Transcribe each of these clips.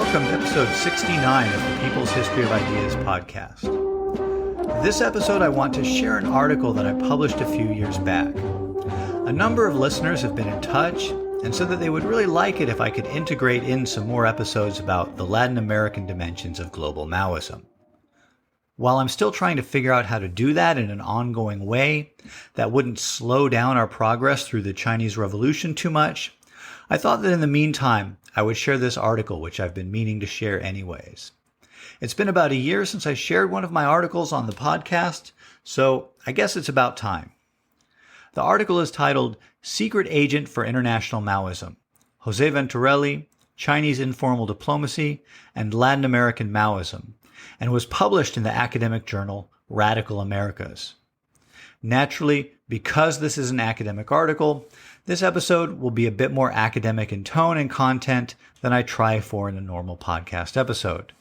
welcome to episode 69 of the People's History of Ideas podcast. This episode, I want to share an article that I published a few years back. A number of listeners have been in touch and said that they would really like it if I could integrate in some more episodes about the Latin American dimensions of global Maoism. While I'm still trying to figure out how to do that in an ongoing way that wouldn't slow down our progress through the Chinese Revolution too much, I thought that in the meantime, I would share this article, which I've been meaning to share anyways. It's been about a year since I shared one of my articles on the podcast, so I guess it's about time. The article is titled Secret Agent for International Maoism, José Venturelli, Chinese Informal Diplomacy, and Latin American Maoism, and was published in the academic journal Radical Americas. Naturally, because this is an academic article, this episode will be a bit more academic in tone and content than I try for in a normal podcast episode.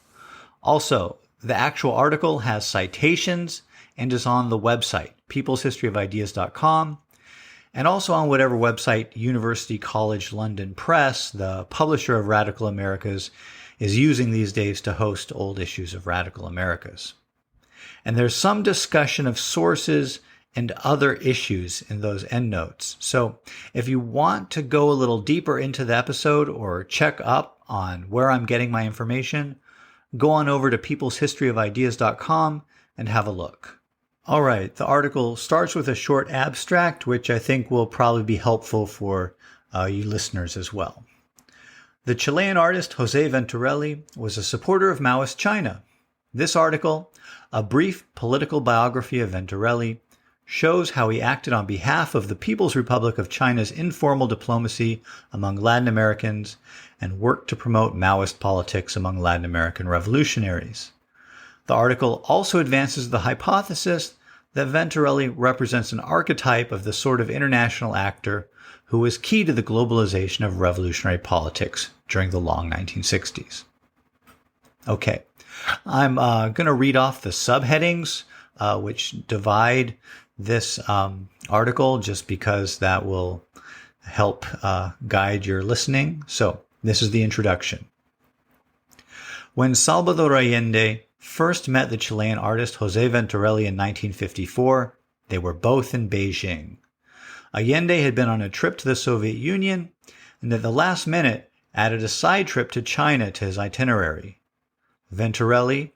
Also, the actual article has citations and is on the website, peopleshistoryofideas.com, and also on whatever website University College London Press, the publisher of Radical Americas, is using these days to host old issues of Radical Americas. And there's some discussion of sources and other issues in those endnotes. So if you want to go a little deeper into the episode or check up on where I'm getting my information, go on over to peopleshistoryofideas.com and have a look. All right, the article starts with a short abstract, which I think will probably be helpful for you listeners as well. The Chilean artist José Venturelli was a supporter of Maoist China. This article, a brief political biography of Venturelli, shows how he acted on behalf of the People's Republic of China's informal diplomacy among Latin Americans and worked to promote Maoist politics among Latin American revolutionaries. The article also advances the hypothesis that Venturelli represents an archetype of the sort of international actor who was key to the globalization of revolutionary politics during the long 1960s. Okay, I'm going to read off the subheadings which divide this article just because that will help guide your listening. So this is the introduction. When Salvador Allende first met the Chilean artist José Venturelli in 1954, they were both in Beijing. Allende had been on a trip to the Soviet Union and at the last minute added a side trip to China to his itinerary. Venturelli,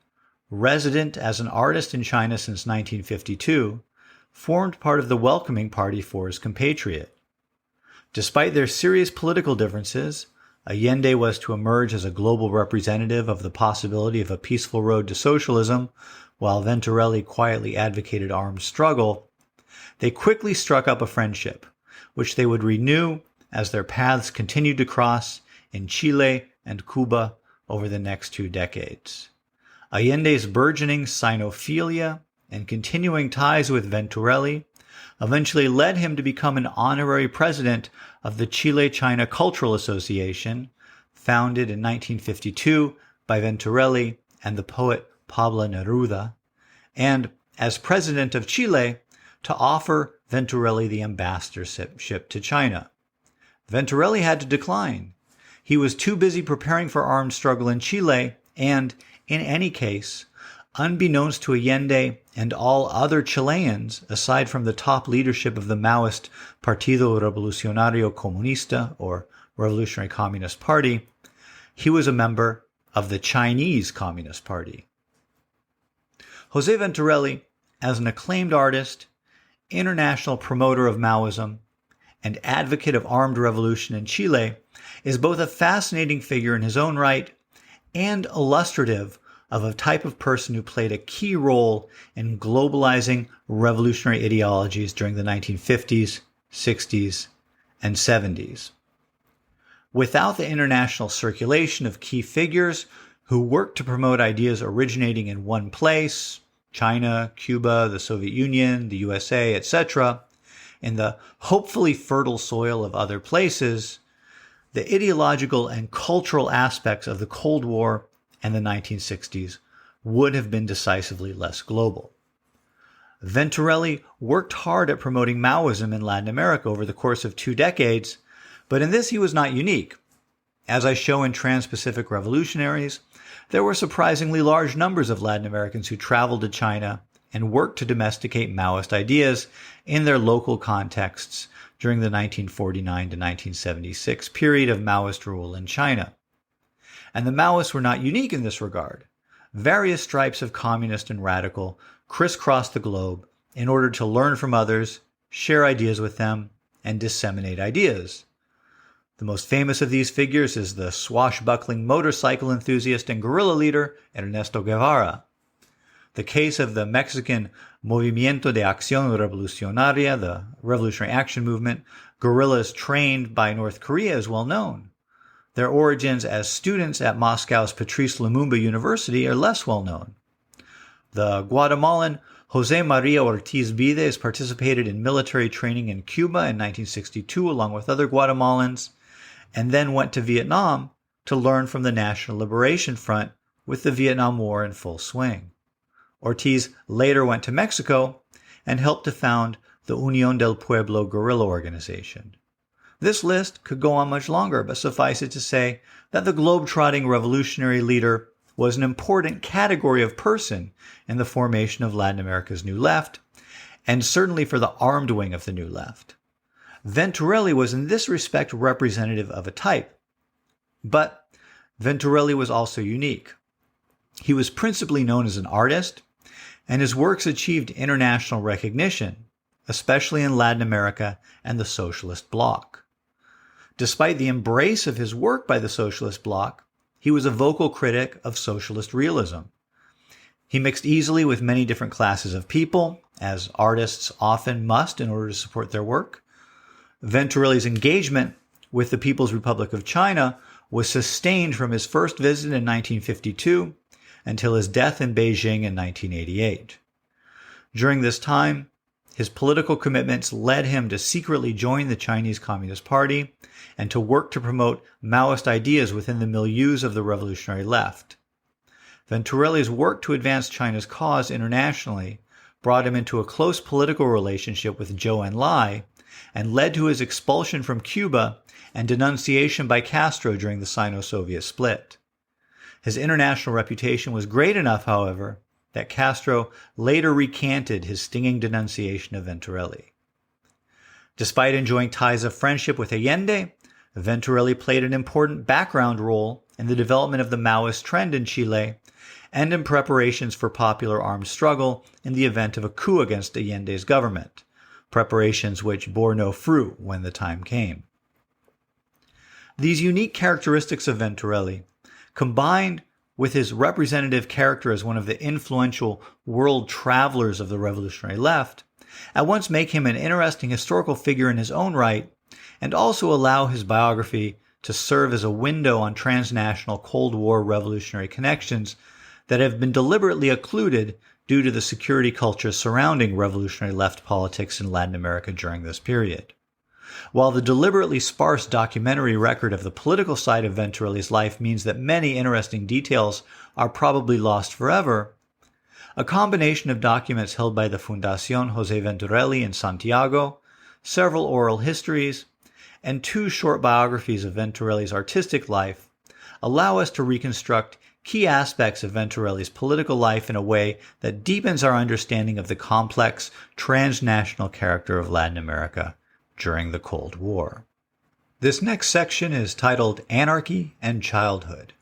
resident as an artist in China since 1952, formed part of the welcoming party for his compatriot. Despite their serious political differences, Allende was to emerge as a global representative of the possibility of a peaceful road to socialism, while Venturelli quietly advocated armed struggle. They quickly struck up a friendship, which they would renew as their paths continued to cross in Chile and Cuba over the next 2 decades. Allende's burgeoning Sinophilia and continuing ties with Venturelli eventually led him to become an honorary president of the Chile-China Cultural Association, founded in 1952 by Venturelli and the poet Pablo Neruda, and as president of Chile, to offer Venturelli the ambassadorship to China. Venturelli had to decline. He was too busy preparing for armed struggle in Chile, and, in any case, unbeknownst to Allende and all other Chileans, aside from the top leadership of the Maoist Partido Revolucionario Comunista, or Revolutionary Communist Party, he was a member of the Chinese Communist Party. José Venturelli, as an acclaimed artist, international promoter of Maoism, and advocate of armed revolution in Chile, is both a fascinating figure in his own right and illustrative of a type of person who played a key role in globalizing revolutionary ideologies during the 1950s, 60s, and 70s. Without the international circulation of key figures who worked to promote ideas originating in one place, China, Cuba, the Soviet Union, the USA, etc., in the hopefully fertile soil of other places, the ideological and cultural aspects of the Cold War and the 1960s would have been decisively less global. Venturelli worked hard at promoting Maoism in Latin America over the course of 2 decades, but in this he was not unique. As I show in Trans-Pacific Revolutionaries, there were surprisingly large numbers of Latin Americans who traveled to China and worked to domesticate Maoist ideas in their local contexts during the 1949 to 1976 period of Maoist rule in China. And the Maoists were not unique in this regard. Various stripes of communist and radical crisscrossed the globe in order to learn from others, share ideas with them, and disseminate ideas. The most famous of these figures is the swashbuckling motorcycle enthusiast and guerrilla leader Ernesto Guevara. The case of the Mexican Movimiento de Acción Revolucionaria, the Revolutionary Action Movement, guerrillas trained by North Korea, is well known. Their origins as students at Moscow's Patrice Lumumba University are less well known. The Guatemalan José María Ortiz Vides participated in military training in Cuba in 1962 along with other Guatemalans, and then went to Vietnam to learn from the National Liberation Front with the Vietnam War in full swing. Ortiz later went to Mexico and helped to found the Unión del Pueblo guerrilla organization. This list could go on much longer, but suffice it to say that the globe-trotting revolutionary leader was an important category of person in the formation of Latin America's New Left, and certainly for the armed wing of the New Left. Venturelli was in this respect representative of a type. But Venturelli was also unique. He was principally known as an artist, and his works achieved international recognition, especially in Latin America and the Socialist Bloc. Despite the embrace of his work by the Socialist Bloc, he was a vocal critic of socialist realism. He mixed easily with many different classes of people, as artists often must in order to support their work. Venturelli's engagement with the People's Republic of China was sustained from his first visit in 1952 until his death in Beijing in 1988. During this time, his political commitments led him to secretly join the Chinese Communist Party and to work to promote Maoist ideas within the milieus of the revolutionary left. Venturelli's work to advance China's cause internationally brought him into a close political relationship with Zhou Enlai and led to his expulsion from Cuba and denunciation by Castro during the Sino-Soviet split. His international reputation was great enough, however, that Castro later recanted his stinging denunciation of Venturelli. Despite enjoying ties of friendship with Allende, Venturelli played an important background role in the development of the Maoist trend in Chile and in preparations for popular armed struggle in the event of a coup against Allende's government, preparations which bore no fruit when the time came. These unique characteristics of Venturelli, combined with his representative character as one of the influential world travelers of the revolutionary left, at once make him an interesting historical figure in his own right, and also allow his biography to serve as a window on transnational Cold War revolutionary connections that have been deliberately occluded due to the security culture surrounding revolutionary left politics in Latin America during this period. While the deliberately sparse documentary record of the political side of Venturelli's life means that many interesting details are probably lost forever, a combination of documents held by the Fundación José Venturelli in Santiago, several oral histories, and 2 short biographies of Venturelli's artistic life allow us to reconstruct key aspects of Venturelli's political life in a way that deepens our understanding of the complex, transnational character of Latin America during the Cold War. This next section is titled Anarchy and Childhood.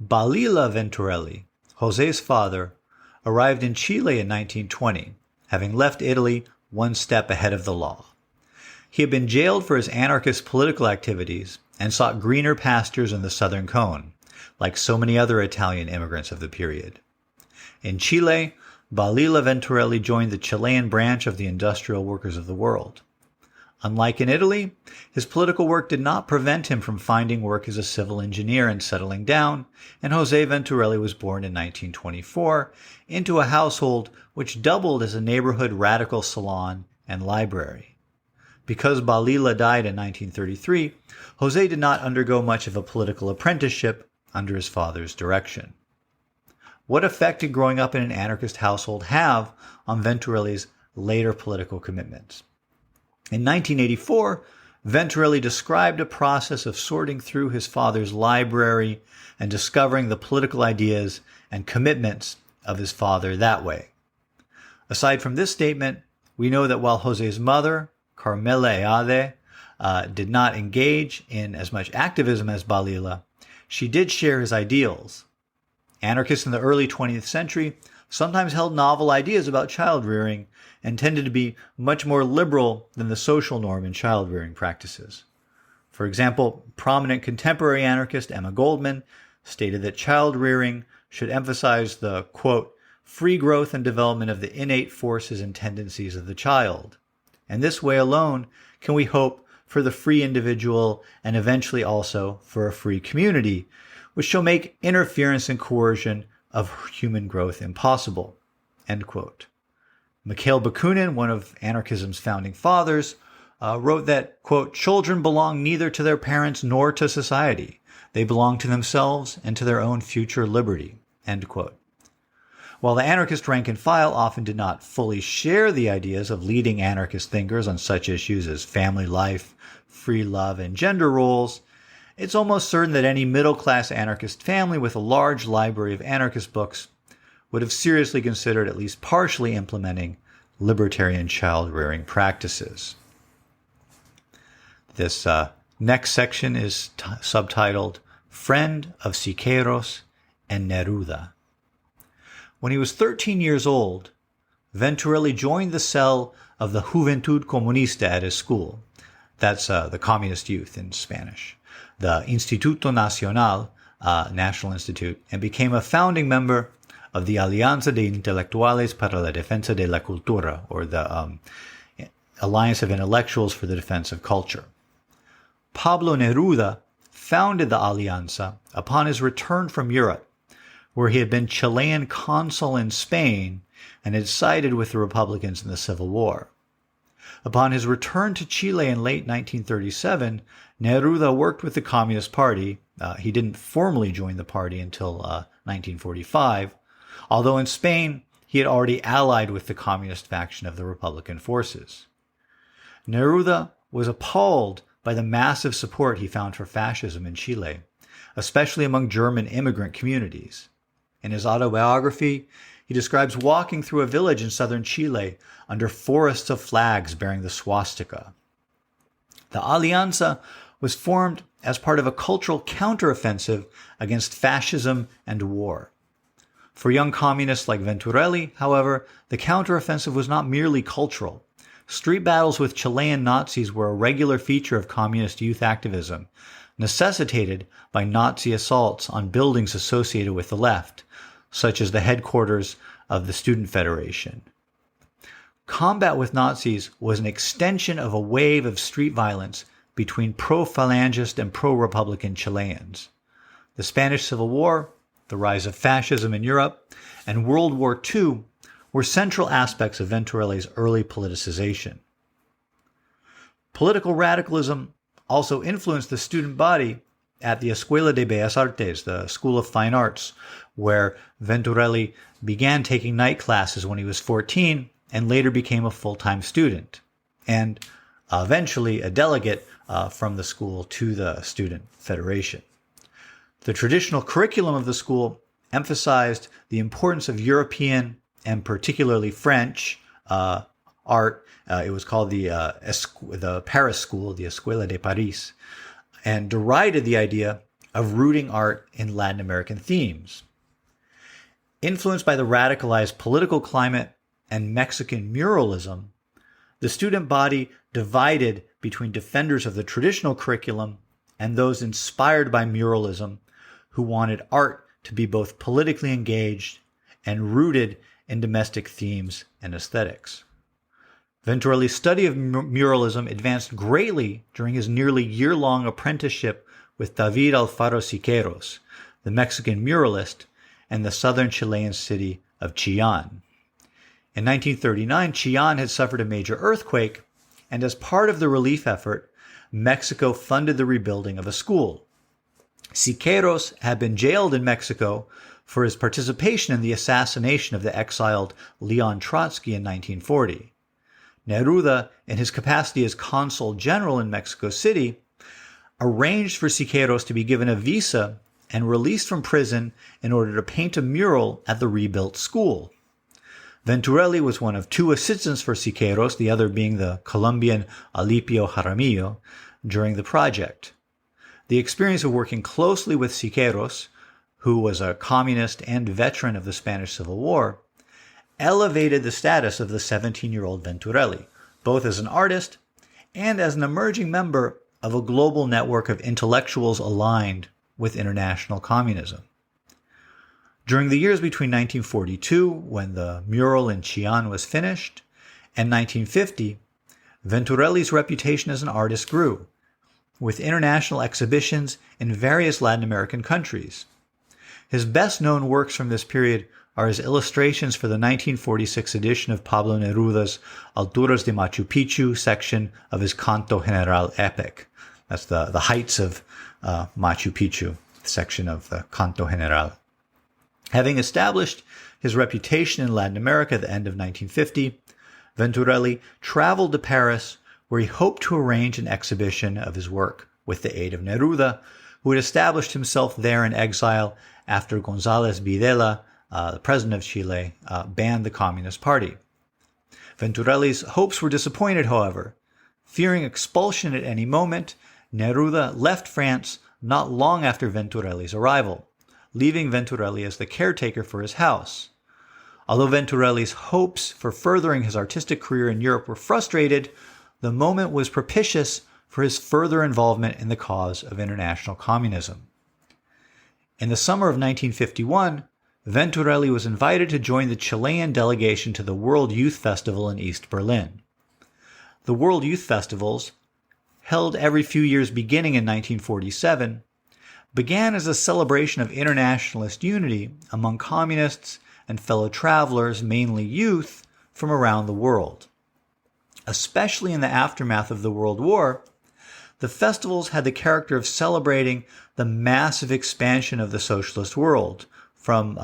Balila Venturelli, José's father, arrived in Chile in 1920, having left Italy one step ahead of the law. He had been jailed for his anarchist political activities and sought greener pastures in the Southern Cone, like so many other Italian immigrants of the period. In Chile, Balila Venturelli joined the Chilean branch of the Industrial Workers of the World. Unlike in Italy, his political work did not prevent him from finding work as a civil engineer and settling down, and José Venturelli was born in 1924 into a household which doubled as a neighborhood radical salon and library. Because Balila died in 1933, José did not undergo much of a political apprenticeship under his father's direction. What effect did growing up in an anarchist household have on Venturelli's later political commitments? In 1984, Venturelli described a process of sorting through his father's library and discovering the political ideas and commitments of his father that way. Aside from this statement, we know that while José's mother, Carmela Eade, did not engage in as much activism as Balila, she did share his ideals. Anarchists in the early 20th century sometimes held novel ideas about child-rearing and tended to be much more liberal than the social norm in child-rearing practices. For example, prominent contemporary anarchist Emma Goldman stated that child-rearing should emphasize the, quote, free growth and development of the innate forces and tendencies of the child. And this way alone can we hope for the free individual and eventually also for a free community, which shall make interference and coercion of human growth impossible, end quote. Mikhail Bakunin, one of anarchism's founding fathers, wrote that, quote, children belong neither to their parents nor to society. They belong to themselves and to their own future liberty, end quote. While the anarchist rank and file often did not fully share the ideas of leading anarchist thinkers on such issues as family life, free love, and gender roles, it's almost certain that any middle-class anarchist family with a large library of anarchist books would have seriously considered at least partially implementing libertarian child-rearing practices. This next section is subtitled Friend of Siqueiros and Neruda. When he was 13 years old, Venturelli joined the cell of the Juventud Comunista at his school. That's the communist youth in Spanish. The Instituto Nacional, National Institute, and became a founding member of the Alianza de Intelectuales para la Defensa de la Cultura, or the Alliance of Intellectuals for the Defense of Culture. Pablo Neruda founded the Alianza upon his return from Europe, where he had been Chilean consul in Spain and had sided with the Republicans in the Civil War. Upon his return to Chile in late 1937, Neruda worked with the Communist Party. He didn't formally join the party until 1945, although in Spain he had already allied with the communist faction of the Republican forces. Neruda was appalled by the massive support he found for fascism in Chile, especially among German immigrant communities. In his autobiography, he describes walking through a village in southern Chile under forests of flags bearing the swastika. The Alianza was formed as part of a cultural counteroffensive against fascism and war. For young communists like Venturelli, however, the counteroffensive was not merely cultural. Street battles with Chilean Nazis were a regular feature of communist youth activism, necessitated by Nazi assaults on buildings associated with the left, such as the headquarters of the Student Federation. Combat with Nazis was an extension of a wave of street violence between pro-Falangist and pro-Republican Chileans. The Spanish Civil War, the rise of fascism in Europe, and World War II were central aspects of Venturelli's early politicization. Political radicalism also influenced the student body at the Escuela de Bellas Artes, the School of Fine Arts, where Venturelli began taking night classes when he was 14 and later became a full-time student, and eventually a delegate from the school to the Student Federation. The traditional curriculum of the school emphasized the importance of European and particularly French art. It was called the Paris School, the Escuela de Paris, and derided the idea of rooting art in Latin American themes. Influenced by the radicalized political climate and Mexican muralism, the student body divided between defenders of the traditional curriculum and those inspired by muralism who wanted art to be both politically engaged and rooted in domestic themes and aesthetics. Venturelli's study of muralism advanced greatly during his nearly year-long apprenticeship with David Alfaro Siqueiros, the Mexican muralist, in the southern Chilean city of Chillán. In 1939, Chillán had suffered a major earthquake, and as part of the relief effort, Mexico funded the rebuilding of a school. Siqueiros had been jailed in Mexico for his participation in the assassination of the exiled Leon Trotsky in 1940. Neruda, in his capacity as consul general in Mexico City, arranged for Siqueiros to be given a visa and released from prison in order to paint a mural at the rebuilt school. Venturelli was one of two assistants for Siqueiros, the other being the Colombian Alipio Jaramillo, during the project. The experience of working closely with Siqueiros, who was a communist and veteran of the Spanish Civil War, elevated the status of the 17-year-old Venturelli, both as an artist and as an emerging member of a global network of intellectuals aligned with international communism. During the years between 1942, when the mural in Chilean was finished, and 1950, Venturelli's reputation as an artist grew, with international exhibitions in various Latin American countries. His best-known works from this period are his illustrations for the 1946 edition of Pablo Neruda's Alturas de Machu Picchu section of his Canto General epic. That's the heights of Machu Picchu section of the Canto General. Having established his reputation in Latin America at the end of 1950, Venturelli traveled to Paris, where he hoped to arrange an exhibition of his work with the aid of Neruda, who had established himself there in exile after González Videla, the president of Chile, banned the Communist Party. Venturelli's hopes were disappointed, however. Fearing expulsion at any moment, Neruda left France not long after Venturelli's arrival, leaving Venturelli as the caretaker for his house. Although Venturelli's hopes for furthering his artistic career in Europe were frustrated, the moment was propitious for his further involvement in the cause of international communism. In the summer of 1951, Venturelli was invited to join the Chilean delegation to the World Youth Festival in East Berlin. The World Youth Festivals, held every few years beginning in 1947, began as a celebration of internationalist unity among communists and fellow travelers, mainly youth, from around the world. Especially in the aftermath of the World War, the festivals had the character of celebrating the massive expansion of the socialist world from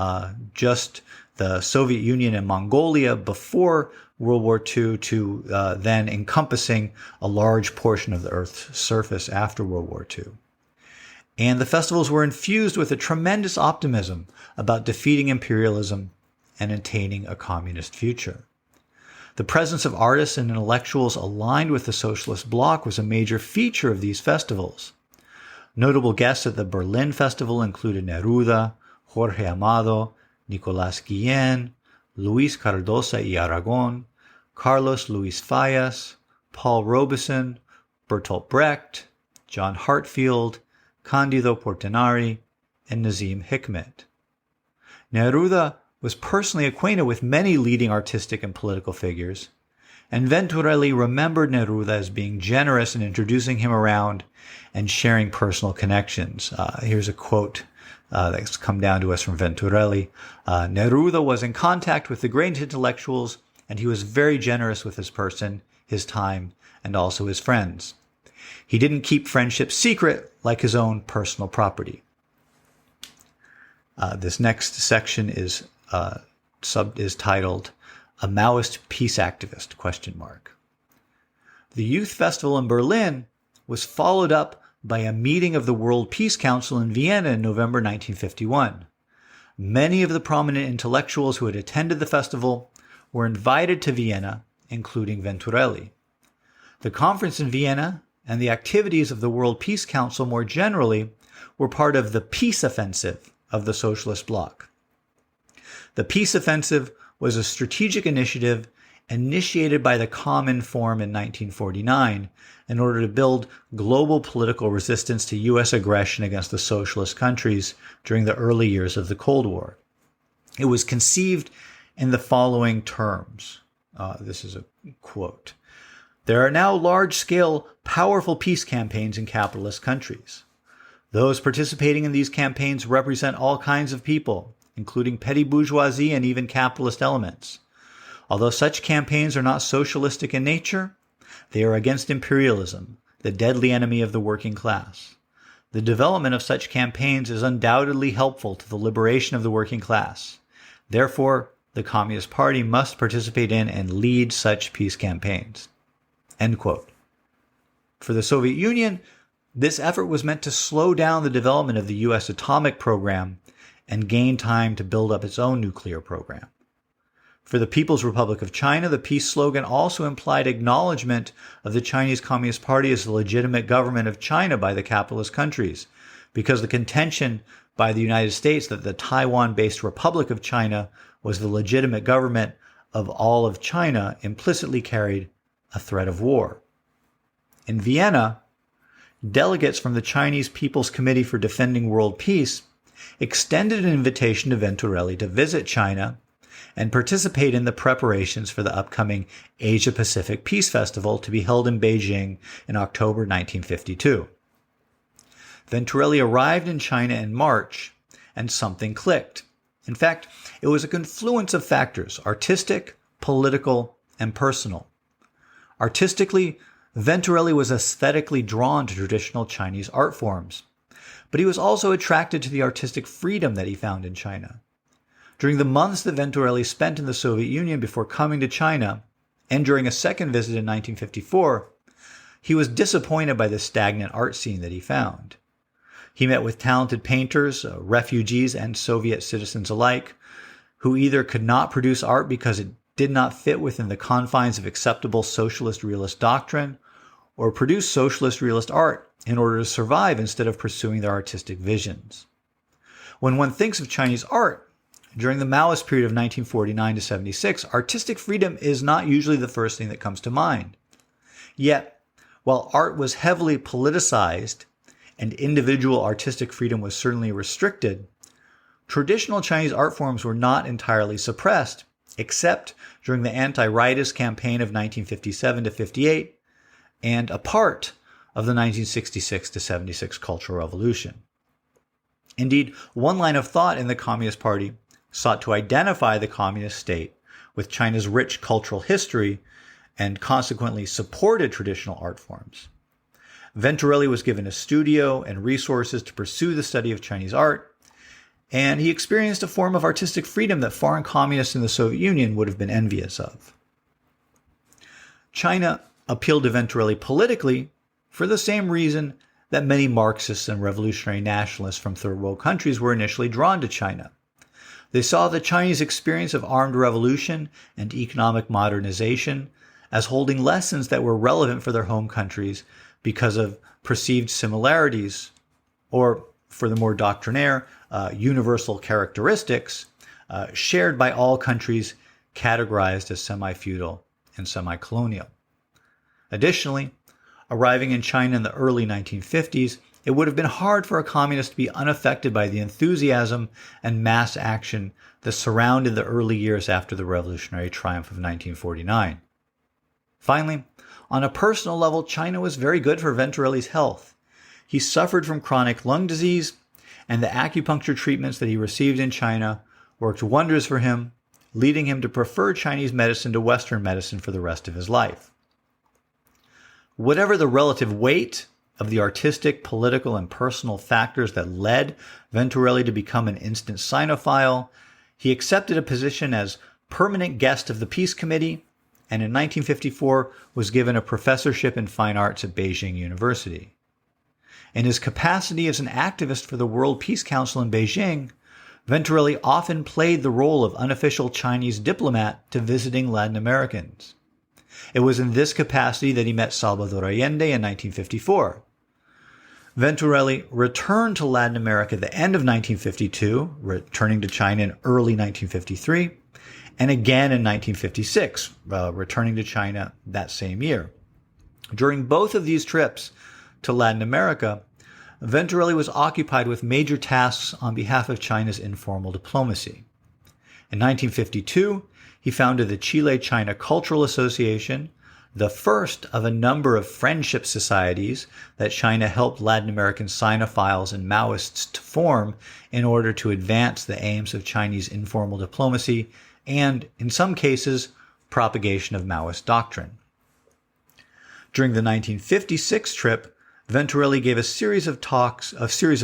just the Soviet Union and Mongolia before World War II to then encompassing a large portion of the Earth's surface after World War II. And the festivals were infused with a tremendous optimism about defeating imperialism and attaining a communist future. The presence of artists and intellectuals aligned with the socialist bloc was a major feature of these festivals. Notable guests at the Berlin Festival included Neruda, Jorge Amado, Nicolás Guillén, Luis Cardosa y Aragon, Carlos Luis Fallas, Paul Robeson, Bertolt Brecht, John Hartfield, Cándido Portinari, and Nazim Hikmet. Neruda was personally acquainted with many leading artistic and political figures, and Venturelli remembered Neruda as being generous in introducing him around and sharing personal connections. Here's a quote that's come down to us from Venturelli. Neruda was in contact with the great intellectuals, and he was very generous with his person, his time, and also his friends. He didn't keep friendship secret like his own personal property. This next section is titled "A Maoist Peace Activist?" The Youth Festival in Berlin was followed up by a meeting of the World Peace Council in Vienna in November 1951. Many of the prominent intellectuals who had attended the festival were invited to Vienna, including Venturelli. The conference in Vienna and the activities of the World Peace Council more generally were part of the peace offensive of the socialist bloc. The peace offensive was a strategic initiative initiated by the Common Forum in 1949 in order to build global political resistance to U.S. aggression against the socialist countries during the early years of the Cold War. It was conceived in the following terms. This is a quote. There are now large-scale, powerful peace campaigns in capitalist countries. Those participating in these campaigns represent all kinds of people, including petty bourgeoisie and even capitalist elements. Although such campaigns are not socialistic in nature, they are against imperialism, the deadly enemy of the working class. The development of such campaigns is undoubtedly helpful to the liberation of the working class. Therefore, the Communist Party must participate in and lead such peace campaigns." End quote. For the Soviet Union, this effort was meant to slow down the development of the U.S. atomic program and gain time to build up its own nuclear program. For the People's Republic of China, the peace slogan also implied acknowledgement of the Chinese Communist Party as the legitimate government of China by the capitalist countries, because the contention by the United States that the Taiwan-based Republic of China was the legitimate government of all of China implicitly carried a threat of war. In Vienna, delegates from the Chinese People's Committee for Defending World Peace extended an invitation to Venturelli to visit China and participate in the preparations for the upcoming Asia-Pacific Peace Festival to be held in Beijing in October 1952. Venturelli arrived in China in March, and something clicked. In fact, it was a confluence of factors: artistic, political, and personal. Artistically, Venturelli was aesthetically drawn to traditional Chinese art forms, but he was also attracted to the artistic freedom that he found in China. During the months that Venturelli spent in the Soviet Union before coming to China, and during a second visit in 1954, he was disappointed by the stagnant art scene that he found. He met with talented painters, refugees, and Soviet citizens alike, who either could not produce art because it did not fit within the confines of acceptable socialist realist doctrine, or produce socialist realist art in order to survive instead of pursuing their artistic visions. When one thinks of Chinese art, during the Maoist period of 1949 to 76, artistic freedom is not usually the first thing that comes to mind. Yet, while art was heavily politicized and individual artistic freedom was certainly restricted, traditional Chinese art forms were not entirely suppressed, except during the anti-rightist campaign of 1957 to 58 and a part of the 1966 to 76 Cultural Revolution. Indeed, one line of thought in the Communist Party sought to identify the communist state with China's rich cultural history and consequently supported traditional art forms. Venturelli was given a studio and resources to pursue the study of Chinese art, and he experienced a form of artistic freedom that foreign communists in the Soviet Union would have been envious of. China appealed to Venturelli politically for the same reason that many Marxists and revolutionary nationalists from third world countries were initially drawn to China. They saw the Chinese experience of armed revolution and economic modernization as holding lessons that were relevant for their home countries because of perceived similarities, or for the more doctrinaire, universal characteristics shared by all countries categorized as semi-feudal and semi-colonial. Additionally, arriving in China in the early 1950s, it would have been hard for a communist to be unaffected by the enthusiasm and mass action that surrounded the early years after the revolutionary triumph of 1949. Finally, on a personal level, China was very good for Venturelli's health. He suffered from chronic lung disease, and the acupuncture treatments that he received in China worked wonders for him, leading him to prefer Chinese medicine to Western medicine for the rest of his life. Whatever the relative weight of the artistic, political, and personal factors that led Venturelli to become an instant Sinophile, he accepted a position as permanent guest of the Peace Committee, and in 1954 was given a professorship in fine arts at Beijing University. In his capacity as an activist for the World Peace Council in Beijing, Venturelli often played the role of unofficial Chinese diplomat to visiting Latin Americans. It was in this capacity that he met Salvador Allende in 1954. Venturelli returned to Latin America at the end of 1952, returning to China in early 1953, and again in 1956, returning to China that same year. During both of these trips to Latin America, Venturelli was occupied with major tasks on behalf of China's informal diplomacy. In 1952, he founded the Chile-China Cultural Association, the first of a number of friendship societies that China helped Latin American Sinophiles and Maoists to form in order to advance the aims of Chinese informal diplomacy and, in some cases, propagation of Maoist doctrine. During the 1956 trip, Venturelli gave a series of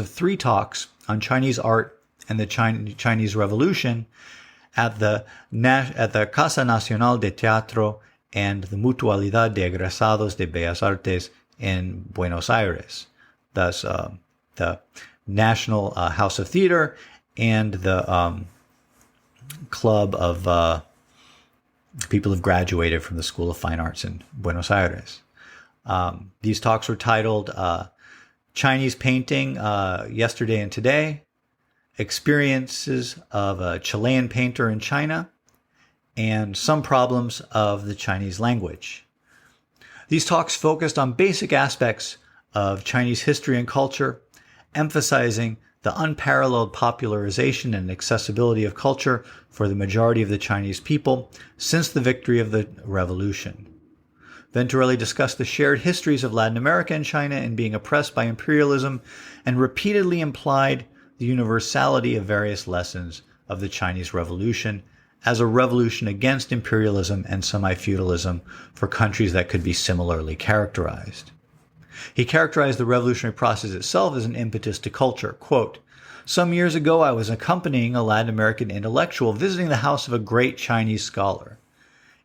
3 talks on Chinese art and the Chinese Revolution at the Casa Nacional de Teatro and the Mutualidad de Egresados de Bellas Artes in Buenos Aires, thus the National House of Theater and the club of people who've graduated from the School of Fine Arts in Buenos Aires. These talks were titled Chinese Painting Yesterday and Today, Experiences of a Chilean Painter in China, and Some Problems of the Chinese Language. These talks focused on basic aspects of Chinese history and culture, emphasizing the unparalleled popularization and accessibility of culture for the majority of the Chinese people since the victory of the revolution. Venturelli discussed the shared histories of Latin America and China in being oppressed by imperialism and repeatedly implied the universality of various lessons of the Chinese Revolution as a revolution against imperialism and semi-feudalism for countries that could be similarly characterized. He characterized the revolutionary process itself as an impetus to culture. Quote, "Some years ago, I was accompanying a Latin American intellectual visiting the house of a great Chinese scholar.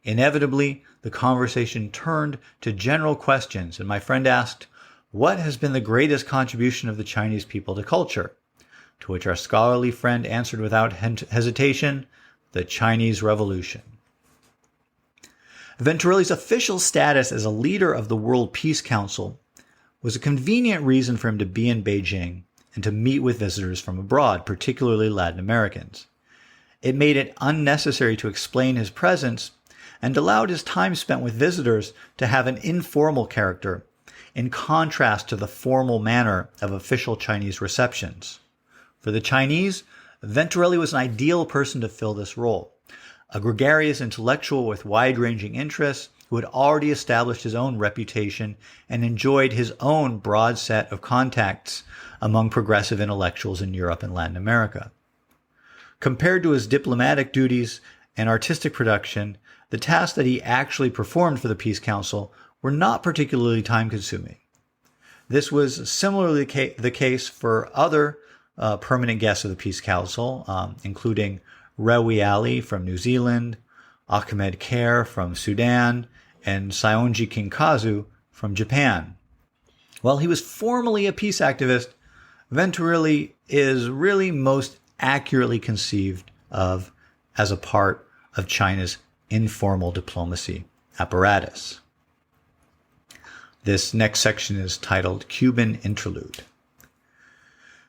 Inevitably, the conversation turned to general questions, and my friend asked, 'What has been the greatest contribution of the Chinese people to culture?' To which our scholarly friend answered without hesitation, 'The Chinese Revolution.'" Venturelli's official status as a leader of the World Peace Council was a convenient reason for him to be in Beijing and to meet with visitors from abroad, particularly Latin Americans. It made it unnecessary to explain his presence and allowed his time spent with visitors to have an informal character, in contrast to the formal manner of official Chinese receptions. For the Chinese, Venturelli was an ideal person to fill this role, a gregarious intellectual with wide-ranging interests who had already established his own reputation and enjoyed his own broad set of contacts among progressive intellectuals in Europe and Latin America. Compared to his diplomatic duties and artistic production, the tasks that he actually performed for the Peace Council were not particularly time-consuming. This was similarly the case for other permanent guests of the Peace Council, including Rewi Ali from New Zealand, Ahmed Kher from Sudan, and Saionji Kinkazu from Japan. While he was formally a peace activist, Venturelli is really most accurately conceived of as a part of China's informal diplomacy apparatus. This next section is titled Cuban Interlude.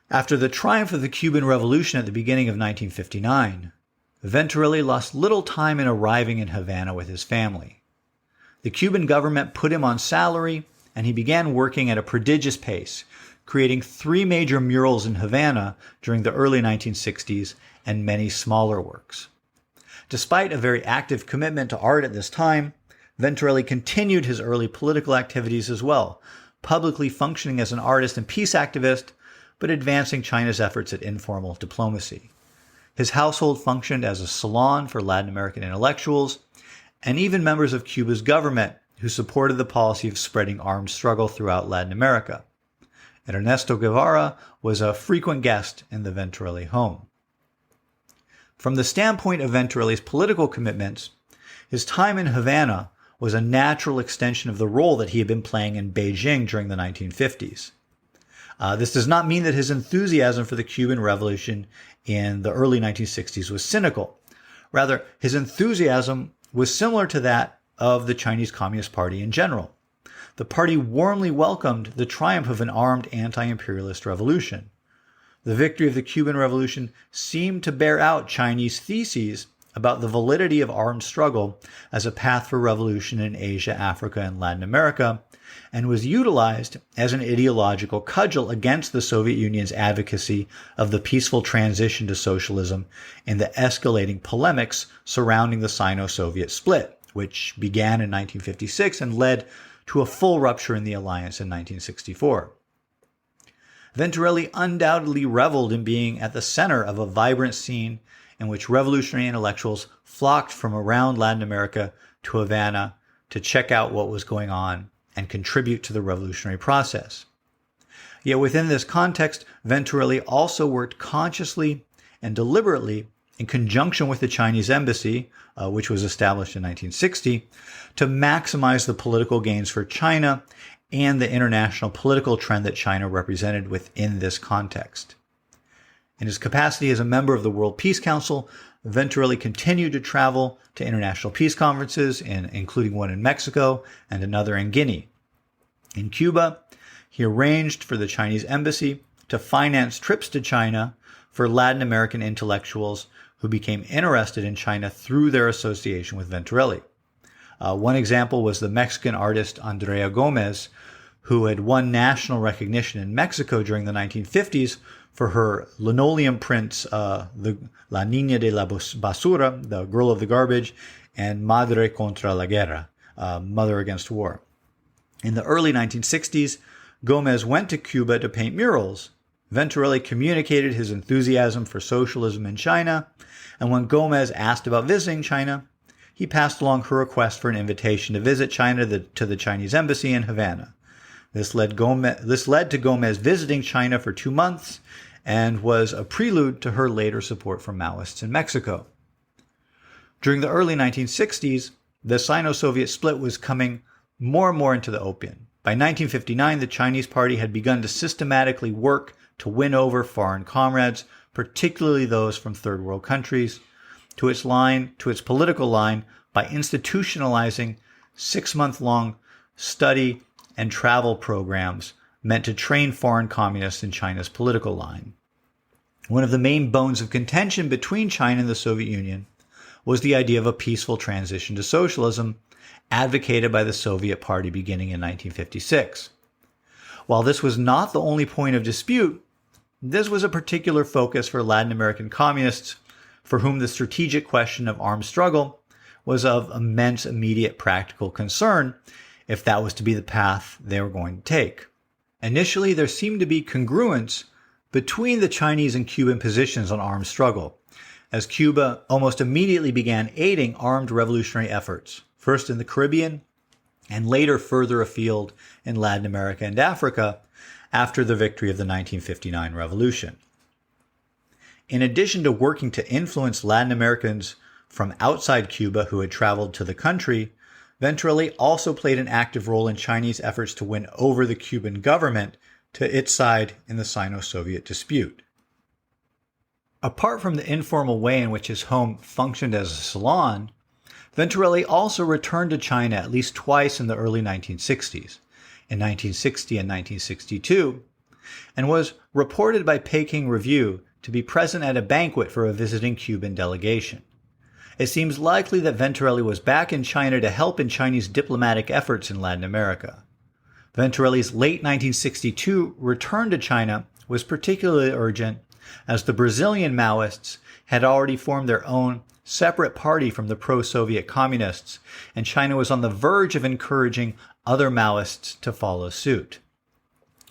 After the triumph of the Cuban Revolution at the beginning of 1959, Venturelli lost little time in arriving in Havana with his family. The Cuban government put him on salary, and he began working at a prodigious pace, creating 3 major murals in Havana during the early 1960s and many smaller works. Despite a very active commitment to art at this time, Venturelli continued his early political activities as well, publicly functioning as an artist and peace activist, but advancing China's efforts at informal diplomacy. His household functioned as a salon for Latin American intellectuals, and even members of Cuba's government who supported the policy of spreading armed struggle throughout Latin America. Ernesto Guevara was a frequent guest in the Venturelli home. From the standpoint of Venturelli's political commitments, his time in Havana was a natural extension of the role that he had been playing in Beijing during the 1950s. This does not mean that his enthusiasm for the Cuban Revolution in the early 1960s was cynical. Rather, his enthusiasm was similar to that of the Chinese Communist Party in general. The party warmly welcomed the triumph of an armed anti-imperialist revolution. The victory of the Cuban Revolution seemed to bear out Chinese theses about the validity of armed struggle as a path for revolution in Asia, Africa, and Latin America, and was utilized as an ideological cudgel against the Soviet Union's advocacy of the peaceful transition to socialism in the escalating polemics surrounding the Sino-Soviet split, which began in 1956 and led to a full rupture in the alliance in 1964. Venturelli undoubtedly reveled in being at the center of a vibrant scene in which revolutionary intellectuals flocked from around Latin America to Havana to check out what was going on and contribute to the revolutionary process. Yet within this context, Venturelli also worked consciously and deliberately in conjunction with the Chinese embassy, which was established in 1960, to maximize the political gains for China and the international political trend that China represented within this context. In his capacity as a member of the World Peace Council, Venturelli continued to travel to international peace conferences, including one in Mexico and another in Guinea. In Cuba, he arranged for the Chinese embassy to finance trips to China for Latin American intellectuals who became interested in China through their association with Venturelli. One example was the Mexican artist Andrea Gomez, who had won national recognition in Mexico during the 1950s for her linoleum prints, La Niña de la Basura, the Girl of the Garbage, and Madre contra la Guerra, Mother Against War. In the early 1960s, Gomez went to Cuba to paint murals. Venturelli communicated his enthusiasm for socialism in China, and when Gomez asked about visiting China, he passed along her request for an invitation to visit China to the Chinese embassy in Havana. This led to Gomez visiting China for 2 months and was a prelude to her later support for Maoists in Mexico. During the early 1960s, the Sino-Soviet split was coming more and more into the open. By 1959, the Chinese Party had begun to systematically work to win over foreign comrades, particularly those from third world countries, to its political line by institutionalizing 6-month-long study and travel programs meant to train foreign communists in China's political line. One of the main bones of contention between China and the Soviet Union was the idea of a peaceful transition to socialism, advocated by the Soviet Party beginning in 1956. While this was not the only point of dispute, this was a particular focus for Latin American communists, for whom the strategic question of armed struggle was of immense immediate practical concern if that was to be the path they were going to take. Initially, there seemed to be congruence between the Chinese and Cuban positions on armed struggle, as Cuba almost immediately began aiding armed revolutionary efforts, first in the Caribbean and later further afield in Latin America and Africa after the victory of the 1959 revolution. In addition to working to influence Latin Americans from outside Cuba who had traveled to the country, Venturelli also played an active role in Chinese efforts to win over the Cuban government to its side in the Sino-Soviet dispute. Apart from the informal way in which his home functioned as a salon, Venturelli also returned to China at least twice in the early 1960s, in 1960 and 1962, and was reported by Peking Review to be present at a banquet for a visiting Cuban delegation. It seems likely that Venturelli was back in China to help in Chinese diplomatic efforts in Latin America. Venturelli's late 1962 return to China was particularly urgent, as the Brazilian Maoists had already formed their own separate party from the pro-Soviet communists, and China was on the verge of encouraging other Maoists to follow suit.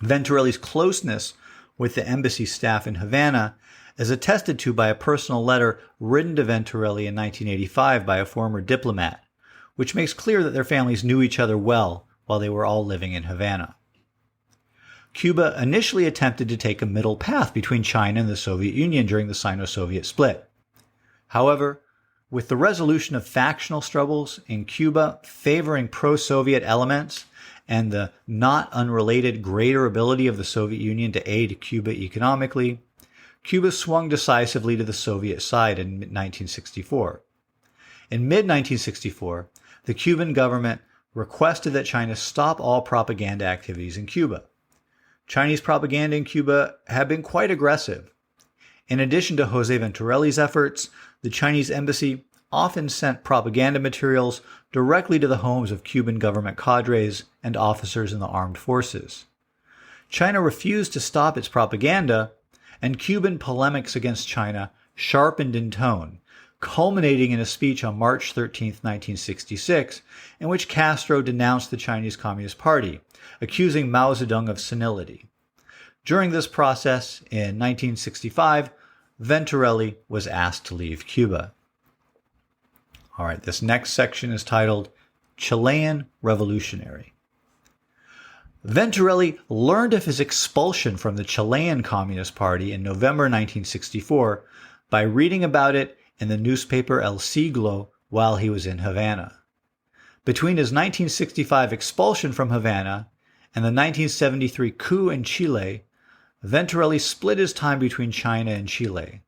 Venturelli's closeness with the embassy staff in Havana is attested to by a personal letter written to Venturelli in 1985 by a former diplomat, which makes clear that their families knew each other well while they were all living in Havana. Cuba initially attempted to take a middle path between China and the Soviet Union during the Sino-Soviet split. However, with the resolution of factional struggles in Cuba favoring pro-Soviet elements and the not unrelated greater ability of the Soviet Union to aid Cuba economically, Cuba swung decisively to the Soviet side in 1964. In mid-1964, the Cuban government requested that China stop all propaganda activities in Cuba. Chinese propaganda in Cuba had been quite aggressive. In addition to José Venturelli's efforts, the Chinese embassy often sent propaganda materials directly to the homes of Cuban government cadres and officers in the armed forces. China refused to stop its propaganda, and Cuban polemics against China sharpened in tone, culminating in a speech on March 13, 1966, in which Castro denounced the Chinese Communist Party, accusing Mao Zedong of senility. During this process, in 1965, Venturelli was asked to leave Cuba. All right, this next section is titled Chilean Revolutionary. Venturelli learned of his expulsion from the Chilean Communist Party in November 1964 by reading about it in the newspaper El Siglo while he was in Havana. Between his 1965 expulsion from Havana and the 1973 coup in Chile, Venturelli split his time between China and Chile,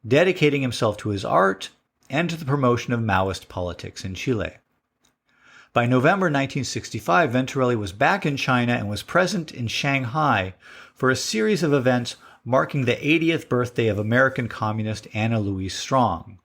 dedicating himself to his art and to the promotion of Maoist politics in Chile. By November 1965, Venturelli was back in China and was present in Shanghai for a series of events marking the 80th birthday of American communist Anna Louise Strong.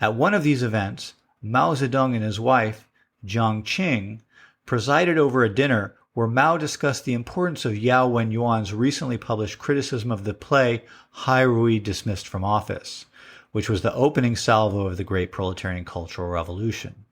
At one of these events, Mao Zedong and his wife, Jiang Qing, presided over a dinner where Mao discussed the importance of Yao Wenyuan's recently published criticism of the play Hai Rui Dismissed from Office, which was the opening salvo of the Great Proletarian Cultural Revolution.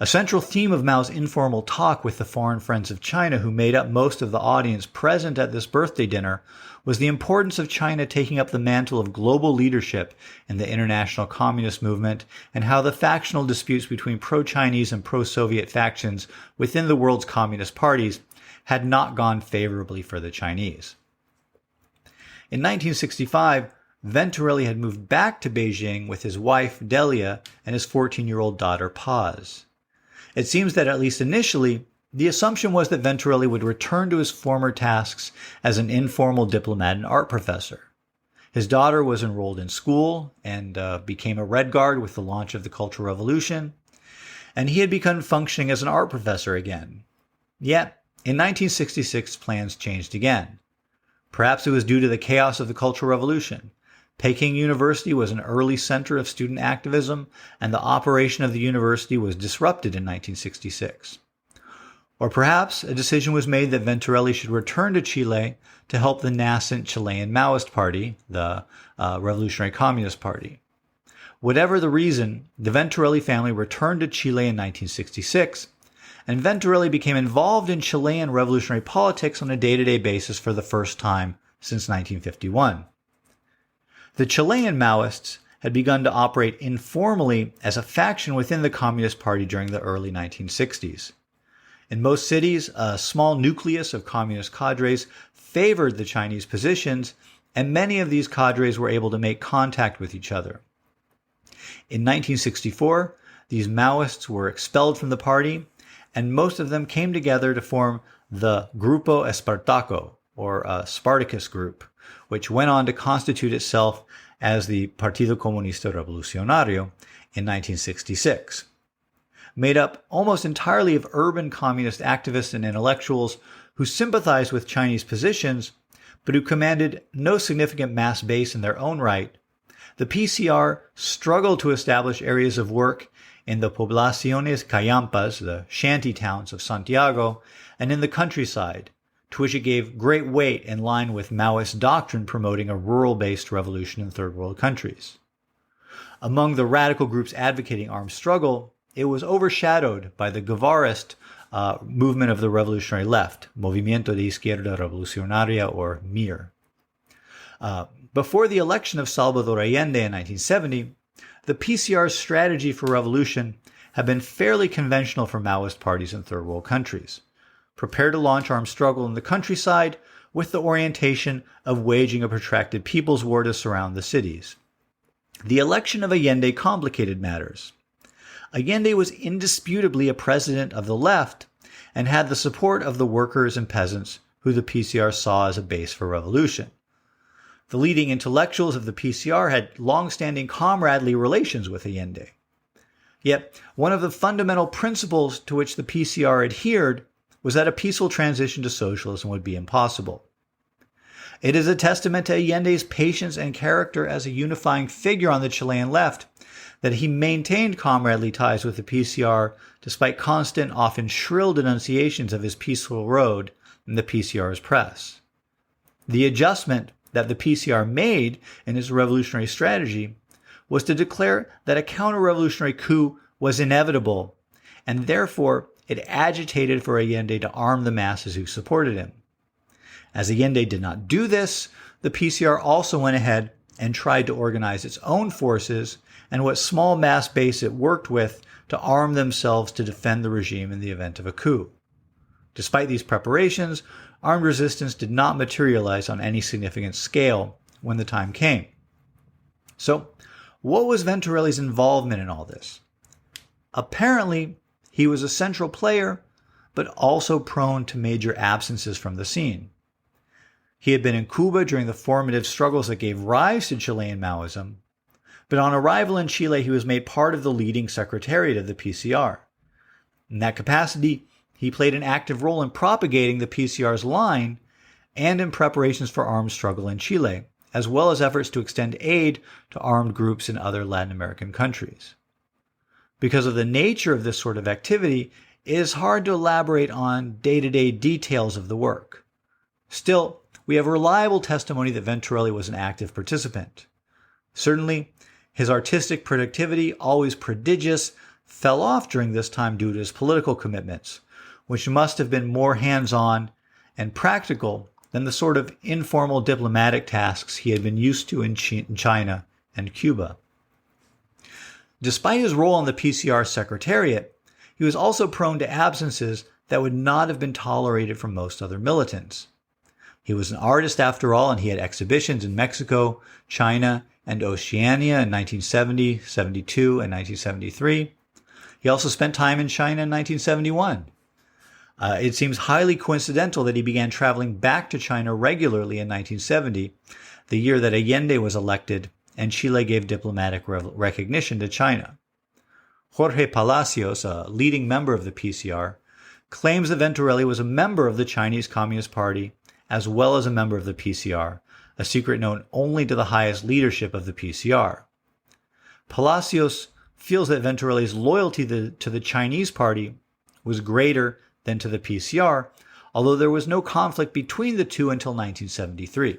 A central theme of Mao's informal talk with the foreign friends of China who made up most of the audience present at this birthday dinner was the importance of China taking up the mantle of global leadership in the international communist movement and how the factional disputes between pro-Chinese and pro-Soviet factions within the world's communist parties had not gone favorably for the Chinese. In 1965, Venturelli had moved back to Beijing with his wife, Delia, and his 14-year-old daughter, Paz. It seems that at least initially, the assumption was that Venturelli would return to his former tasks as an informal diplomat and art professor. His daughter was enrolled in school and became a Red Guard with the launch of the Cultural Revolution, and he had begun functioning as an art professor again. Yet, in 1966, plans changed again. Perhaps it was due to the chaos of the Cultural Revolution. Peking University was an early center of student activism, and the operation of the university was disrupted in 1966. Or perhaps a decision was made that Venturelli should return to Chile to help the nascent Chilean Maoist Party, the Revolutionary Communist Party. Whatever the reason, the Venturelli family returned to Chile in 1966, and Venturelli became involved in Chilean revolutionary politics on a day-to-day basis for the first time since 1951. The Chilean Maoists had begun to operate informally as a faction within the Communist Party during the early 1960s. In most cities, a small nucleus of communist cadres favored the Chinese positions, and many of these cadres were able to make contact with each other. In 1964, these Maoists were expelled from the party, and most of them came together to form the Grupo Espartaco, or Spartacus Group, which went on to constitute itself as the Partido Comunista Revolucionario in 1966. Made up almost entirely of urban communist activists and intellectuals who sympathized with Chinese positions, but who commanded no significant mass base in their own right, the PCR struggled to establish areas of work in the poblaciones callampas, the shanty towns of Santiago, and in the countryside, to which it gave great weight in line with Maoist doctrine promoting a rural-based revolution in third world countries. Among the radical groups advocating armed struggle, it was overshadowed by the Guevarist movement of the revolutionary left, Movimiento de Izquierda Revolucionaria, or MIR. Before the election of Salvador Allende in 1970, the PCR's strategy for revolution had been fairly conventional for Maoist parties in third world countries. Prepare to launch armed struggle in the countryside with the orientation of waging a protracted people's war to surround the cities. The election of Allende complicated matters. Allende was indisputably a president of the left and had the support of the workers and peasants who the PCR saw as a base for revolution. The leading intellectuals of the PCR had long-standing comradely relations with Allende. Yet, one of the fundamental principles to which the PCR adhered was that a peaceful transition to socialism would be impossible. It is a testament to Allende's patience and character as a unifying figure on the Chilean left that he maintained comradely ties with the PCR despite constant, often shrill denunciations of his peaceful road in the PCR's press. The adjustment that the PCR made in its revolutionary strategy was to declare that a counter-revolutionary coup was inevitable, and therefore it agitated for Allende to arm the masses who supported him. As Allende did not do this, the PCR also went ahead and tried to organize its own forces and what small mass base it worked with to arm themselves to defend the regime in the event of a coup. Despite these preparations, armed resistance did not materialize on any significant scale when the time came. So, what was Venturelli's involvement in all this? Apparently, he was a central player, but also prone to major absences from the scene. He had been in Cuba during the formative struggles that gave rise to Chilean Maoism, but on arrival in Chile, he was made part of the leading secretariat of the PCR. In that capacity, he played an active role in propagating the PCR's line and in preparations for armed struggle in Chile, as well as efforts to extend aid to armed groups in other Latin American countries. Because of the nature of this sort of activity, it is hard to elaborate on day-to-day details of the work. Still, we have reliable testimony that Venturelli was an active participant. Certainly, his artistic productivity, always prodigious, fell off during this time due to his political commitments, which must have been more hands-on and practical than the sort of informal diplomatic tasks he had been used to in China and Cuba. Despite his role in the PCR Secretariat, he was also prone to absences that would not have been tolerated from most other militants. He was an artist after all, and he had exhibitions in Mexico, China, and Oceania in 1970, 72, and 1973. He also spent time in China in 1971. It seems highly coincidental that he began traveling back to China regularly in 1970, the year that Allende was elected and Chile gave diplomatic recognition to China. Jorge Palacios, a leading member of the PCR, claims that Venturelli was a member of the Chinese Communist Party as well as a member of the PCR, a secret known only to the highest leadership of the PCR. Palacios feels that Venturelli's loyalty to the Chinese Party was greater than to the PCR, although there was no conflict between the two until 1973.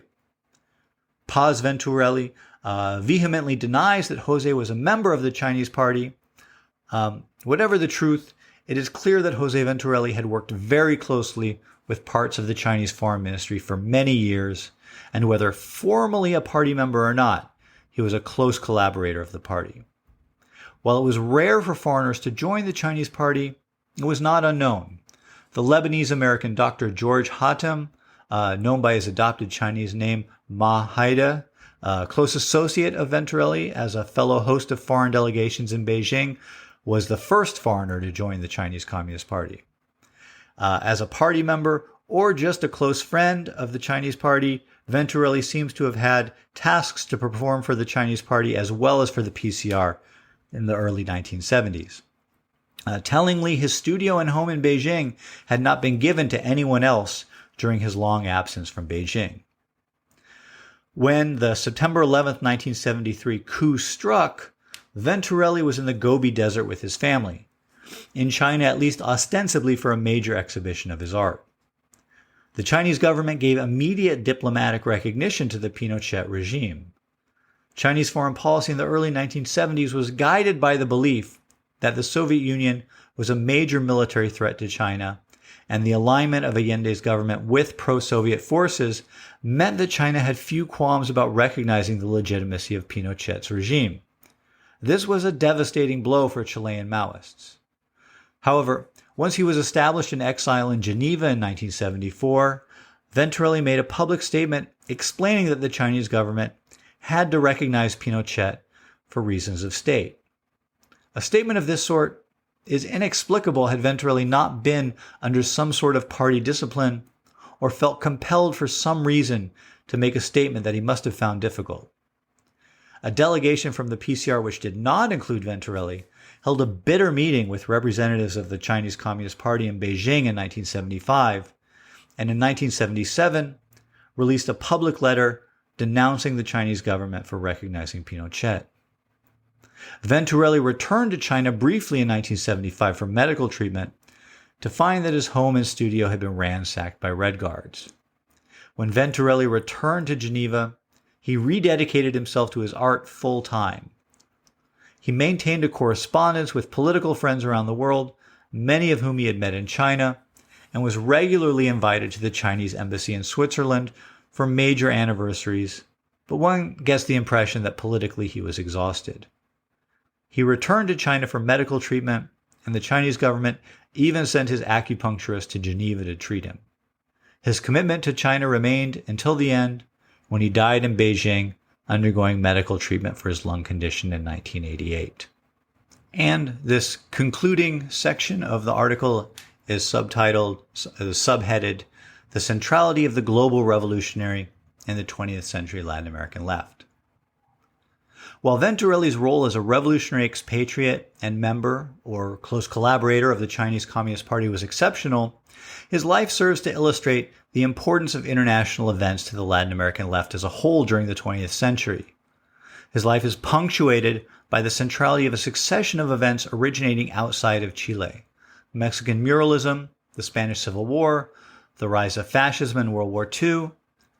Paz Venturelli vehemently denies that Jose was a member of the Chinese Party. Whatever the truth, it is clear that Jose Venturelli had worked very closely with parts of the Chinese Foreign Ministry for many years, and whether formally a party member or not, he was a close collaborator of the party. While it was rare for foreigners to join the Chinese Party, it was not unknown. The Lebanese-American Dr. George Hatem, known by his adopted Chinese name Ma Haida, a close associate of Venturelli as a fellow host of foreign delegations in Beijing, was the first foreigner to join the Chinese Communist Party. As a party member or just a close friend of the Chinese Party, Venturelli seems to have had tasks to perform for the Chinese Party as well as for the PCR in the early 1970s. Tellingly, his studio and home in Beijing had not been given to anyone else during his long absence from Beijing. When the September 11, 1973 coup struck, Venturelli was in the Gobi Desert with his family, in China at least ostensibly for a major exhibition of his art. The Chinese government gave immediate diplomatic recognition to the Pinochet regime. Chinese foreign policy in the early 1970s was guided by the belief that the Soviet Union was a major military threat to China, and the alignment of Allende's government with pro-Soviet forces meant that China had few qualms about recognizing the legitimacy of Pinochet's regime. This was a devastating blow for Chilean Maoists. However, once he was established in exile in Geneva in 1974, Venturelli made a public statement explaining that the Chinese government had to recognize Pinochet for reasons of state. A statement of this sort is inexplicable had Venturelli not been under some sort of party discipline or felt compelled for some reason to make a statement that he must have found difficult. A delegation from the PCR which did not include Venturelli held a bitter meeting with representatives of the Chinese Communist Party in Beijing in 1975, and in 1977 released a public letter denouncing the Chinese government for recognizing Pinochet. Venturelli returned to China briefly in 1975 for medical treatment to find that his home and studio had been ransacked by Red Guards. When Venturelli returned to Geneva, he rededicated himself to his art full time. He maintained a correspondence with political friends around the world, many of whom he had met in China, and was regularly invited to the Chinese embassy in Switzerland for major anniversaries, but one gets the impression that politically he was exhausted. He returned to China for medical treatment, and the Chinese government even sent his acupuncturist to Geneva to treat him. His commitment to China remained until the end, when he died in Beijing undergoing medical treatment for his lung condition in 1988. And this concluding section of the article is subheaded, "The Centrality of the Global Revolutionary in the 20th Century Latin American Left." While Venturelli's role as a revolutionary expatriate and member or close collaborator of the Chinese Communist Party was exceptional, his life serves to illustrate the importance of international events to the Latin American left as a whole during the 20th century. His life is punctuated by the centrality of a succession of events originating outside of Chile: Mexican muralism, the Spanish Civil War, the rise of fascism in World War II,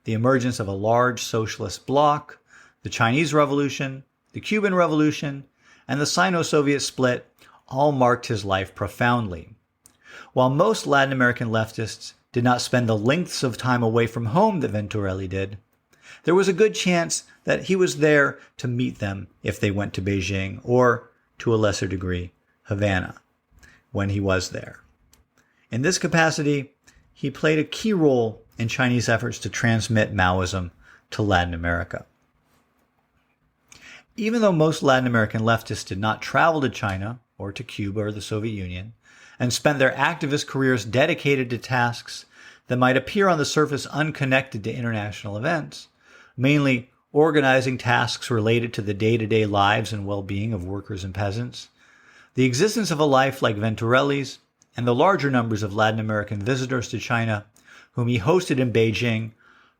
the emergence of a large socialist bloc, the Chinese Revolution, the Cuban Revolution, and the Sino-Soviet split all marked his life profoundly. While most Latin American leftists did not spend the lengths of time away from home that Venturelli did, there was a good chance that he was there to meet them if they went to Beijing or, to a lesser degree, Havana, when he was there. In this capacity, he played a key role in Chinese efforts to transmit Maoism to Latin America. Even though most Latin American leftists did not travel to China or to Cuba or the Soviet Union and spent their activist careers dedicated to tasks that might appear on the surface unconnected to international events, mainly organizing tasks related to the day-to-day lives and well-being of workers and peasants, the existence of a life like Venturelli's and the larger numbers of Latin American visitors to China whom he hosted in Beijing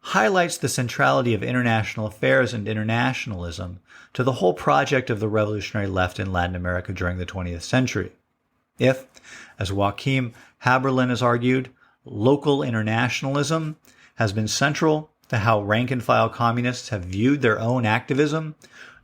highlights the centrality of international affairs and internationalism to the whole project of the revolutionary left in Latin America during the 20th century. If, as Joachim Haberlin has argued, local internationalism has been central to how rank-and-file communists have viewed their own activism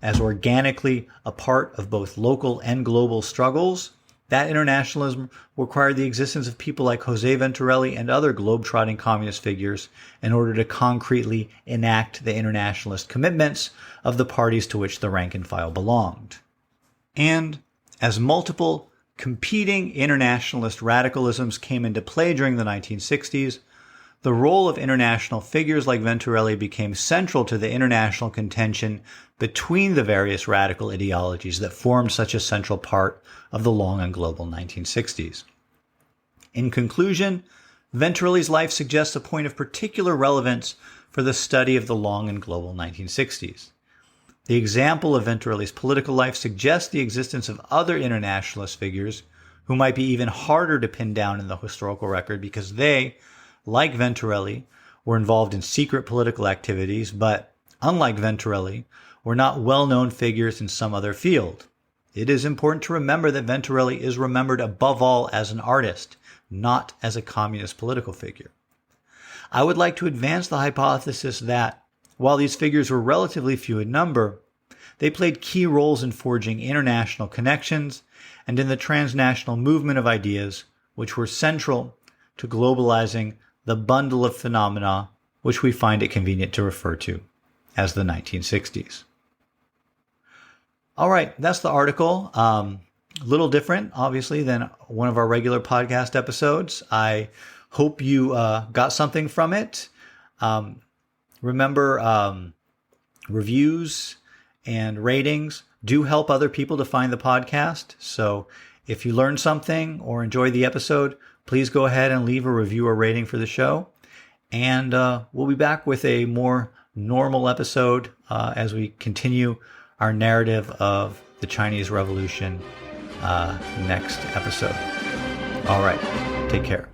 as organically a part of both local and global struggles, that internationalism required the existence of people like José Venturelli and other globe-trotting communist figures in order to concretely enact the internationalist commitments of the parties to which the rank-and-file belonged. And as multiple competing internationalist radicalisms came into play during the 1960s, the role of international figures like Venturelli became central to the international contention between the various radical ideologies that formed such a central part of the long and global 1960s. In conclusion, Venturelli's life suggests a point of particular relevance for the study of the long and global 1960s. The example of Venturelli's political life suggests the existence of other internationalist figures who might be even harder to pin down in the historical record because they, like Venturelli, were involved in secret political activities, but, unlike Venturelli, were not well-known figures in some other field. It is important to remember that Venturelli is remembered above all as an artist, not as a communist political figure. I would like to advance the hypothesis that, while these figures were relatively few in number, they played key roles in forging international connections and in the transnational movement of ideas, which were central to globalizing the bundle of phenomena which we find it convenient to refer to as the 1960s. All right, that's the article. A little different, obviously, than one of our regular podcast episodes. I hope you got something from it. Remember, reviews and ratings do help other people to find the podcast. So if you learned something or enjoyed the episode, please go ahead and leave a review or rating for the show. And we'll be back with a more normal episode as we continue our narrative of the Chinese Revolution next episode. All right. Take care.